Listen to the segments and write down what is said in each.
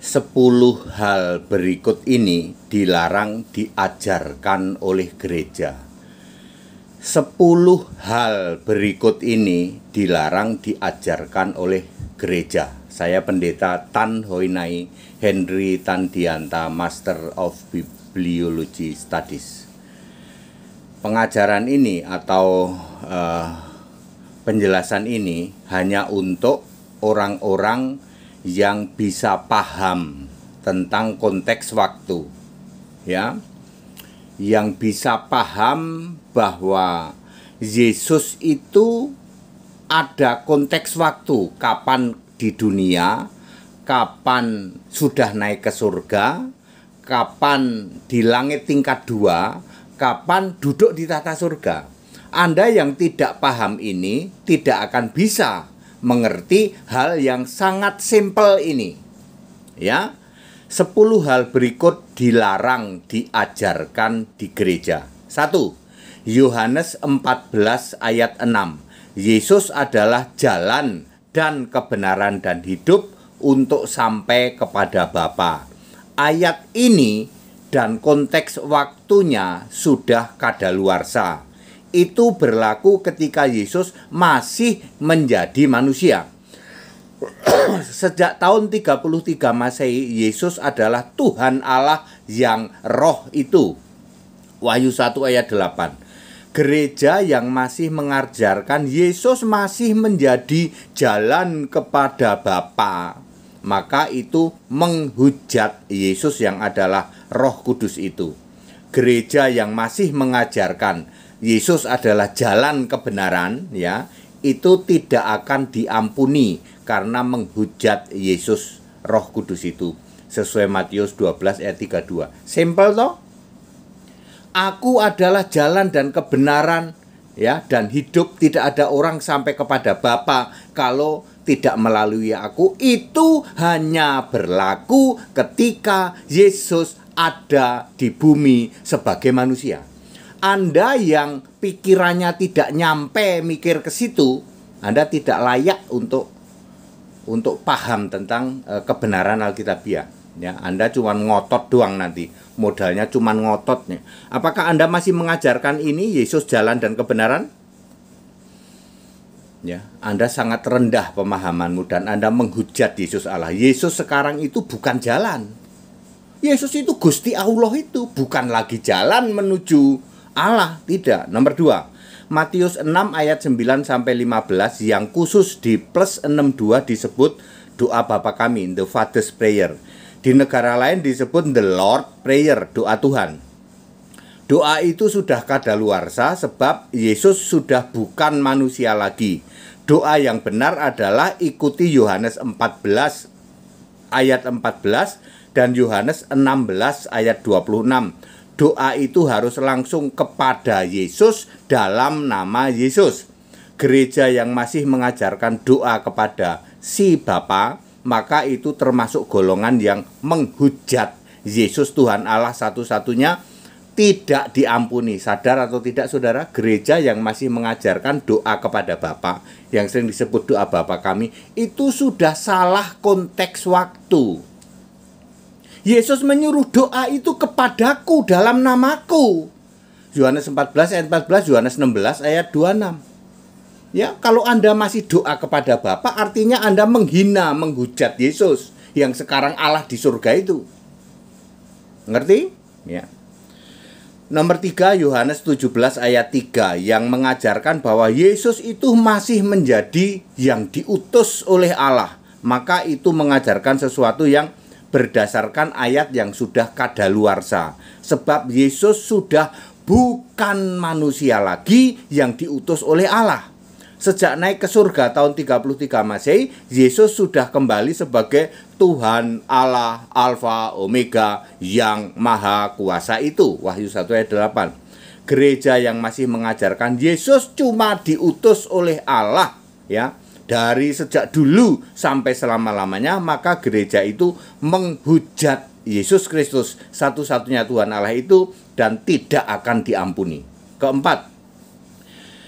10 hal berikut ini dilarang diajarkan oleh gereja. 10 hal berikut ini dilarang diajarkan oleh gereja. Saya Pendeta Tan Hoinai Henry Tandianta, Master of Bibliology Studies. Pengajaran ini atau penjelasan ini hanya untuk orang-orang yang bisa paham tentang konteks waktu, ya, yang bisa paham bahwa Yesus itu ada konteks waktu, kapan di dunia, kapan sudah naik ke surga, kapan di langit tingkat 2, kapan duduk di tata surga. Anda yang tidak paham ini tidak akan bisa mengerti hal yang sangat simpel ini. Ya. 10 hal berikut dilarang diajarkan di gereja. 1. Yohanes 14 ayat 6. Yesus adalah jalan dan kebenaran dan hidup untuk sampai kepada Bapa. Ayat ini dan konteks waktunya sudah kadaluarsa. Itu berlaku ketika Yesus masih menjadi manusia. Sejak tahun 33 Masehi, Yesus adalah Tuhan Allah yang roh itu. Wahyu 1 ayat 8. Gereja yang masih mengajarkan Yesus masih menjadi jalan kepada Bapa, maka itu menghujat Yesus yang adalah Roh Kudus itu. Gereja yang masih mengajarkan Yesus adalah jalan kebenaran, ya, itu tidak akan diampuni karena menghujat Yesus Roh Kudus itu. Sesuai Matius 12 ayat 32. Simpel toh? Aku adalah jalan dan kebenaran, ya, dan hidup. Tidak ada orang sampai kepada Bapa kalau tidak melalui aku. Itu hanya berlaku ketika Yesus ada di bumi sebagai manusia. Anda yang pikirannya tidak nyampe mikir ke situ, Anda tidak layak untuk paham tentang kebenaran Alkitabiah. Ya, Anda cuma ngotot doang nanti. Modalnya cuma ngototnya. Apakah Anda masih mengajarkan ini Yesus jalan dan kebenaran? Ya, Anda sangat rendah pemahamanmu dan Anda menghujat Yesus Allah. Yesus sekarang itu bukan jalan. Yesus itu Gusti Allah itu, bukan lagi jalan menuju Allah, tidak. Nomor 2, Matius 6 ayat 9 sampai 15 yang khusus di plus 62 disebut doa Bapa kami, the Father's Prayer. Di negara lain disebut the Lord Prayer, doa Tuhan. Doa itu sudah kadaluarsa sebab Yesus sudah bukan manusia lagi. Doa yang benar adalah ikuti Yohanes 14 ayat 14 dan Yohanes 16 ayat 26. Doa itu harus langsung kepada Yesus dalam nama Yesus. Gereja yang masih mengajarkan doa kepada si Bapa, maka itu termasuk golongan yang menghujat Yesus Tuhan Allah satu-satunya, tidak diampuni. Sadar atau tidak saudara, gereja yang masih mengajarkan doa kepada Bapa, yang sering disebut doa Bapa kami, itu sudah salah konteks waktu. Yesus menyuruh doa itu kepadaku dalam namaku. Yohanes 14 ayat 14, Yohanes 16 ayat 26. Ya, kalau Anda masih doa kepada Bapa, artinya Anda menghina, menghujat Yesus yang sekarang Allah di surga itu. Ngerti? Ya. Nomor 3, Yohanes 17 ayat 3 yang mengajarkan bahwa Yesus itu masih menjadi yang diutus oleh Allah. Maka itu mengajarkan sesuatu yang berdasarkan ayat yang sudah kadaluarsa. Sebab Yesus sudah bukan manusia lagi yang diutus oleh Allah. Sejak naik ke surga tahun 33 Masehi, Yesus sudah kembali sebagai Tuhan Allah Alfa Omega yang maha kuasa itu. Wahyu 1 ayat 8. Gereja yang masih mengajarkan Yesus cuma diutus oleh Allah, ya, dari sejak dulu sampai selama-lamanya, maka gereja itu menghujat Yesus Kristus, satu-satunya Tuhan Allah itu, dan tidak akan diampuni. Keempat,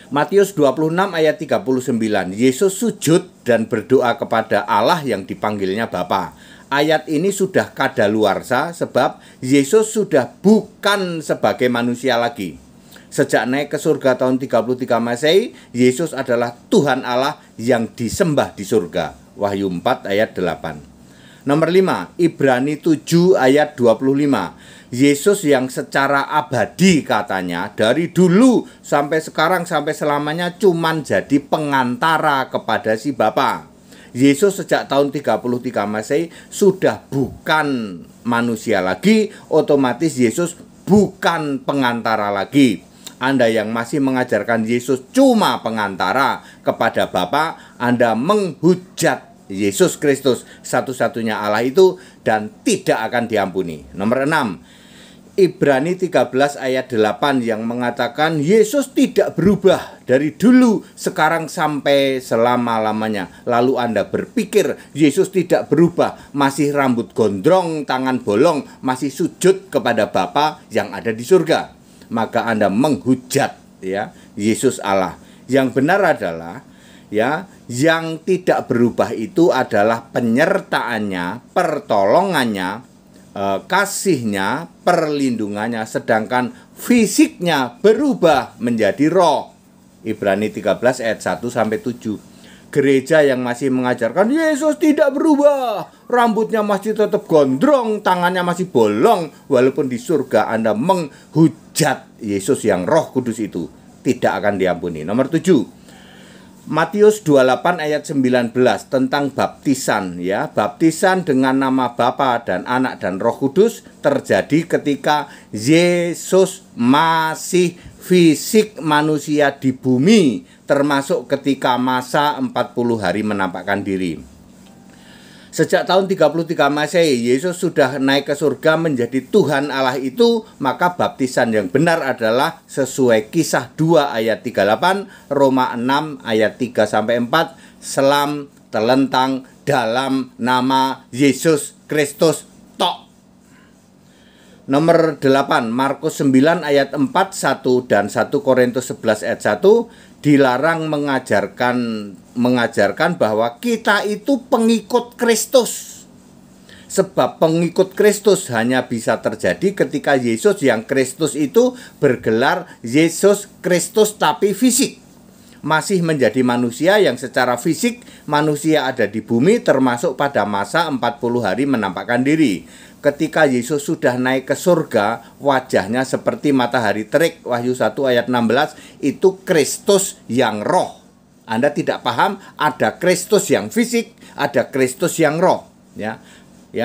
Matius 26 ayat 39, Yesus sujud dan berdoa kepada Allah yang dipanggilnya Bapa. Ayat ini sudah kadaluarsa sebab Yesus sudah bukan sebagai manusia lagi. Sejak naik ke surga tahun 33 Masehi, Yesus adalah Tuhan Allah yang disembah di surga. Wahyu 4 ayat 8. Nomor 5, Ibrani 7 ayat 25. Yesus yang secara abadi katanya dari dulu sampai sekarang sampai selamanya cuman jadi pengantara kepada si Bapa. Yesus sejak tahun 33 Masehi sudah bukan manusia lagi, otomatis Yesus bukan pengantara lagi. Anda yang masih mengajarkan Yesus cuma pengantara kepada Bapa, Anda menghujat Yesus Kristus satu-satunya Allah itu dan tidak akan diampuni. Nomor 6, Ibrani 13 ayat 8 yang mengatakan Yesus tidak berubah dari dulu, sekarang sampai selama-lamanya. Lalu Anda berpikir Yesus tidak berubah, masih rambut gondrong, tangan bolong, masih sujud kepada Bapa yang ada di surga. Maka Anda menghujat ya Yesus Allah. Yang benar adalah ya, yang tidak berubah itu adalah penyertaannya, pertolongannya, kasihnya, perlindungannya, sedangkan fisiknya berubah menjadi roh. Ibrani 13 ayat 1-7. Gereja yang masih mengajarkan Yesus tidak berubah, rambutnya masih tetap gondrong, tangannya masih bolong, walaupun di surga Anda menghujat Yesus yang Roh Kudus itu, tidak akan diampuni. Nomor 7, Matius 28 ayat 19 tentang baptisan ya. Baptisan dengan nama Bapa dan Anak dan Roh Kudus terjadi ketika Yesus masih fisik manusia di bumi, termasuk ketika masa 40 hari menampakkan diri. Sejak tahun 33 Masehi, Yesus sudah naik ke surga menjadi Tuhan Allah itu, maka baptisan yang benar adalah sesuai Kisah 2 ayat 38, Roma 6 ayat 3-4, selam telentang dalam nama Yesus Kristus tok. Nomor 8, Markus 9 ayat 4, 1 dan 1 Korintus 11 ayat 1 dilarang mengajarkan bahwa kita itu pengikut Kristus. Sebab pengikut Kristus hanya bisa terjadi ketika Yesus yang Kristus itu bergelar Yesus Kristus tapi fisik. Masih menjadi manusia yang secara fisik manusia ada di bumi, termasuk pada masa 40 hari menampakkan diri. Ketika Yesus sudah naik ke surga, wajahnya seperti matahari terik. Wahyu 1 ayat 16, itu Kristus yang roh. Anda tidak paham, ada Kristus yang fisik, ada Kristus yang roh. Ya,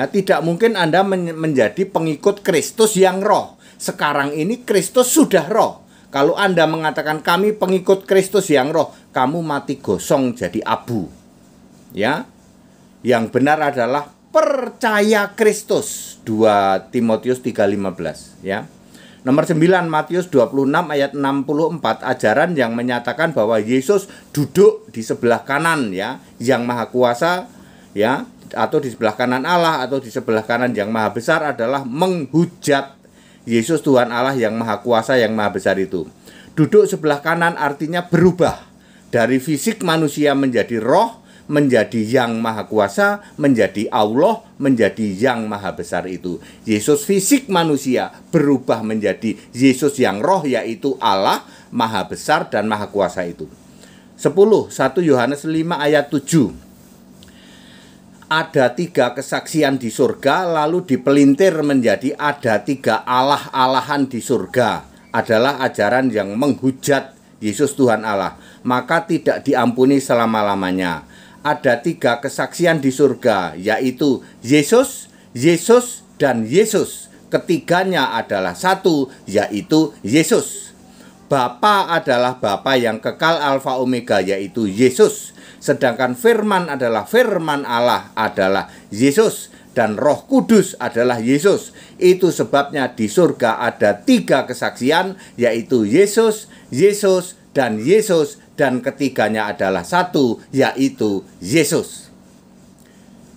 tidak mungkin Anda menjadi pengikut Kristus yang roh. Sekarang ini Kristus sudah roh. Kalau Anda mengatakan kami pengikut Kristus yang roh, kamu mati gosong jadi abu. Ya, yang benar adalah percaya Kristus. 2 Timotius 3:15 ya. Nomor 9, Matius 26 ayat 64, ajaran yang menyatakan bahwa Yesus duduk di sebelah kanan ya, yang maha kuasa ya, atau di sebelah kanan Allah atau di sebelah kanan yang maha besar adalah menghujat Yesus Tuhan Allah yang maha kuasa yang maha besar itu. Duduk sebelah kanan artinya berubah dari fisik manusia menjadi roh, menjadi yang maha kuasa, menjadi Allah, menjadi yang maha besar itu. Yesus fisik manusia berubah menjadi Yesus yang roh, yaitu Allah maha besar dan maha kuasa itu. 1 Yohanes 5 ayat 7. Ada 3 kesaksian di surga, lalu dipelintir menjadi ada 3 Allah-Allahan di surga. Adalah ajaran yang menghujat Yesus Tuhan Allah, maka tidak diampuni selama-lamanya. Ada 3 kesaksian di surga, yaitu Yesus, Yesus, dan Yesus. Ketiganya adalah satu, yaitu Yesus. Bapa adalah Bapa yang kekal Alfa Omega, yaitu Yesus. Sedangkan firman adalah firman Allah adalah Yesus. Dan Roh Kudus adalah Yesus. Itu sebabnya di surga ada 3 kesaksian, yaitu Yesus, Yesus, dan Yesus. Dan ketiganya adalah satu, yaitu Yesus.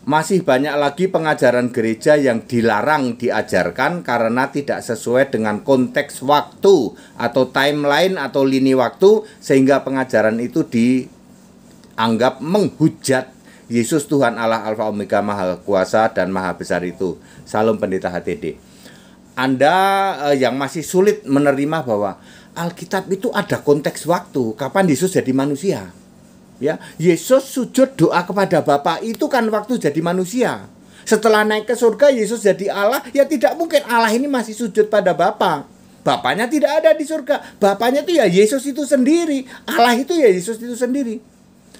Masih banyak lagi pengajaran gereja yang dilarang diajarkan karena tidak sesuai dengan konteks waktu atau timeline atau lini waktu, sehingga pengajaran itu dianggap menghujat Yesus Tuhan Allah Alfa Omega, Maha Kuasa dan Maha Besar itu. Salam Pendeta HTD. Anda yang masih sulit menerima bahwa Alkitab itu ada konteks waktu kapan Yesus jadi manusia. Ya, Yesus sujud doa kepada Bapa itu kan waktu jadi manusia. Setelah naik ke surga Yesus jadi Allah, ya tidak mungkin Allah ini masih sujud pada Bapa. Bapaknya tidak ada di surga. Bapaknya itu ya Yesus itu sendiri. Allah itu ya Yesus itu sendiri.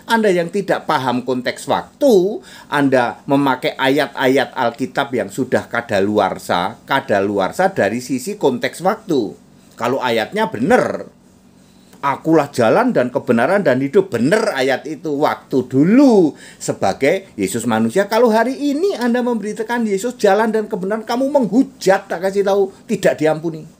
Anda yang tidak paham konteks waktu, Anda memakai ayat-ayat Alkitab yang sudah kadaluarsa dari sisi konteks waktu. Kalau ayatnya benar, akulah jalan dan kebenaran dan hidup, benar ayat itu waktu dulu sebagai Yesus manusia. Kalau hari ini Anda memberitakan Yesus jalan dan kebenaran, kamu menghujat, tak kasih tahu, tidak diampuni.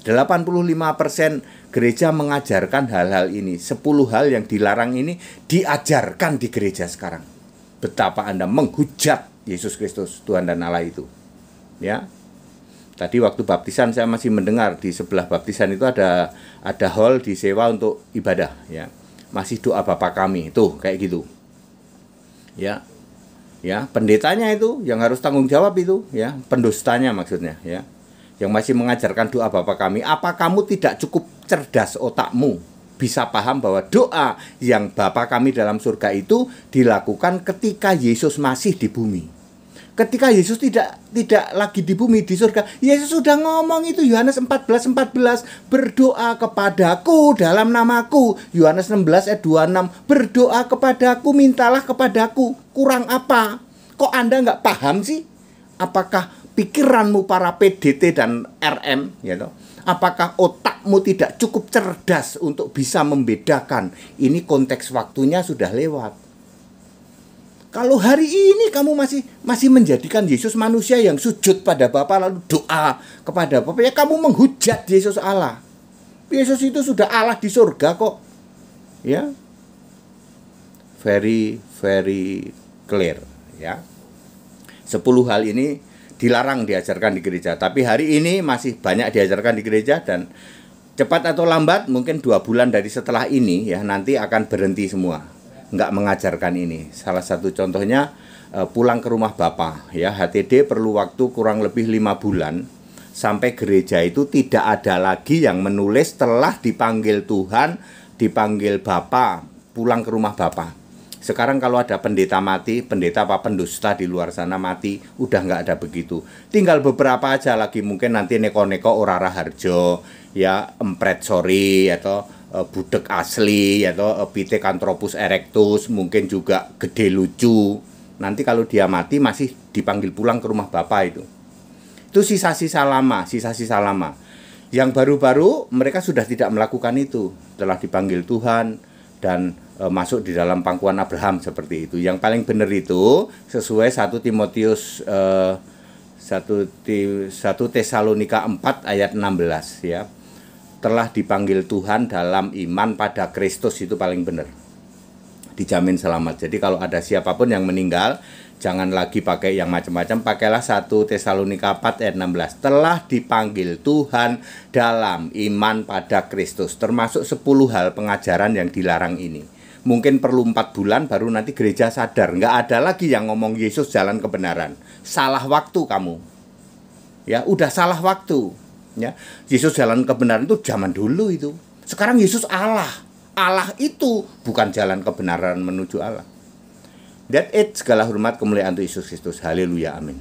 85% gereja mengajarkan hal-hal ini. 10 hal yang dilarang ini diajarkan di gereja sekarang. Betapa Anda menghujat Yesus Kristus, Tuhan dan Allah itu. Ya. Tadi waktu baptisan saya masih mendengar di sebelah baptisan itu ada hall disewa untuk ibadah, ya. Masih doa Bapa kami, tuh kayak gitu. Ya. Ya, pendetanya itu yang harus tanggung jawab itu, ya, pendustanya maksudnya, ya. Yang masih mengajarkan doa Bapa kami. Apa kamu tidak cukup cerdas otakmu bisa paham bahwa doa yang Bapa kami dalam surga itu dilakukan ketika Yesus masih di bumi? Ketika Yesus tidak lagi di bumi, di surga, Yesus sudah ngomong itu, Yohanes 14, berdoa kepadaku dalam namaku. Yohanes 16 ayat 26, berdoa kepadaku, mintalah kepadaku. Kurang apa? Kok Anda nggak paham sih? Apakah pikiranmu para PDT dan RM, ya toh? Apakah otakmu tidak cukup cerdas untuk bisa membedakan ini konteks waktunya sudah lewat? Kalau hari ini kamu masih menjadikan Yesus manusia yang sujud pada Bapa lalu doa kepada Bapa, ya kamu menghujat Yesus Allah. Yesus itu sudah Allah di surga kok. Ya. Very clear, ya. 10 hal ini dilarang diajarkan di gereja, tapi hari ini masih banyak diajarkan di gereja dan cepat atau lambat mungkin 2 bulan dari setelah ini ya nanti akan berhenti semua. Nggak mengajarkan ini. Salah satu contohnya pulang ke rumah Bapa, ya. HTD perlu waktu kurang lebih 5 bulan sampai gereja itu tidak ada lagi yang menulis telah dipanggil Tuhan, dipanggil Bapa, pulang ke rumah Bapa. Sekarang kalau ada pendeta mati, pendeta apa pendusta di luar sana mati, udah nggak ada begitu. Tinggal beberapa aja lagi, mungkin nanti neko-neko Ora Raharjo, ya, empret sori atau budek asli atau Pithecanthropus erectus, mungkin juga gede lucu. Nanti kalau dia mati masih dipanggil pulang ke rumah Bapa itu. Itu sisa-sisa lama. Yang baru-baru mereka sudah tidak melakukan itu, telah dipanggil Tuhan dan masuk di dalam pangkuan Abraham seperti itu. Yang paling benar itu sesuai 1 Timotius 1 Tesalonika 4 ayat 16, ya. Telah dipanggil Tuhan dalam iman pada Kristus, itu paling benar. Dijamin selamat. Jadi kalau ada siapapun yang meninggal, jangan lagi pakai yang macam-macam, pakailah 1 Tesalonika 4 ayat 16. Telah dipanggil Tuhan dalam iman pada Kristus. Termasuk 10 hal pengajaran yang dilarang ini. Mungkin perlu 4 bulan baru nanti gereja sadar. Nggak ada lagi yang ngomong Yesus jalan kebenaran. Salah waktu kamu. Ya, udah salah waktu. Ya, Yesus jalan kebenaran itu zaman dulu itu. Sekarang Yesus Allah. Allah itu bukan jalan kebenaran menuju Allah. That it, segala hormat kemuliaan untuk Yesus Kristus. Haleluya, amin.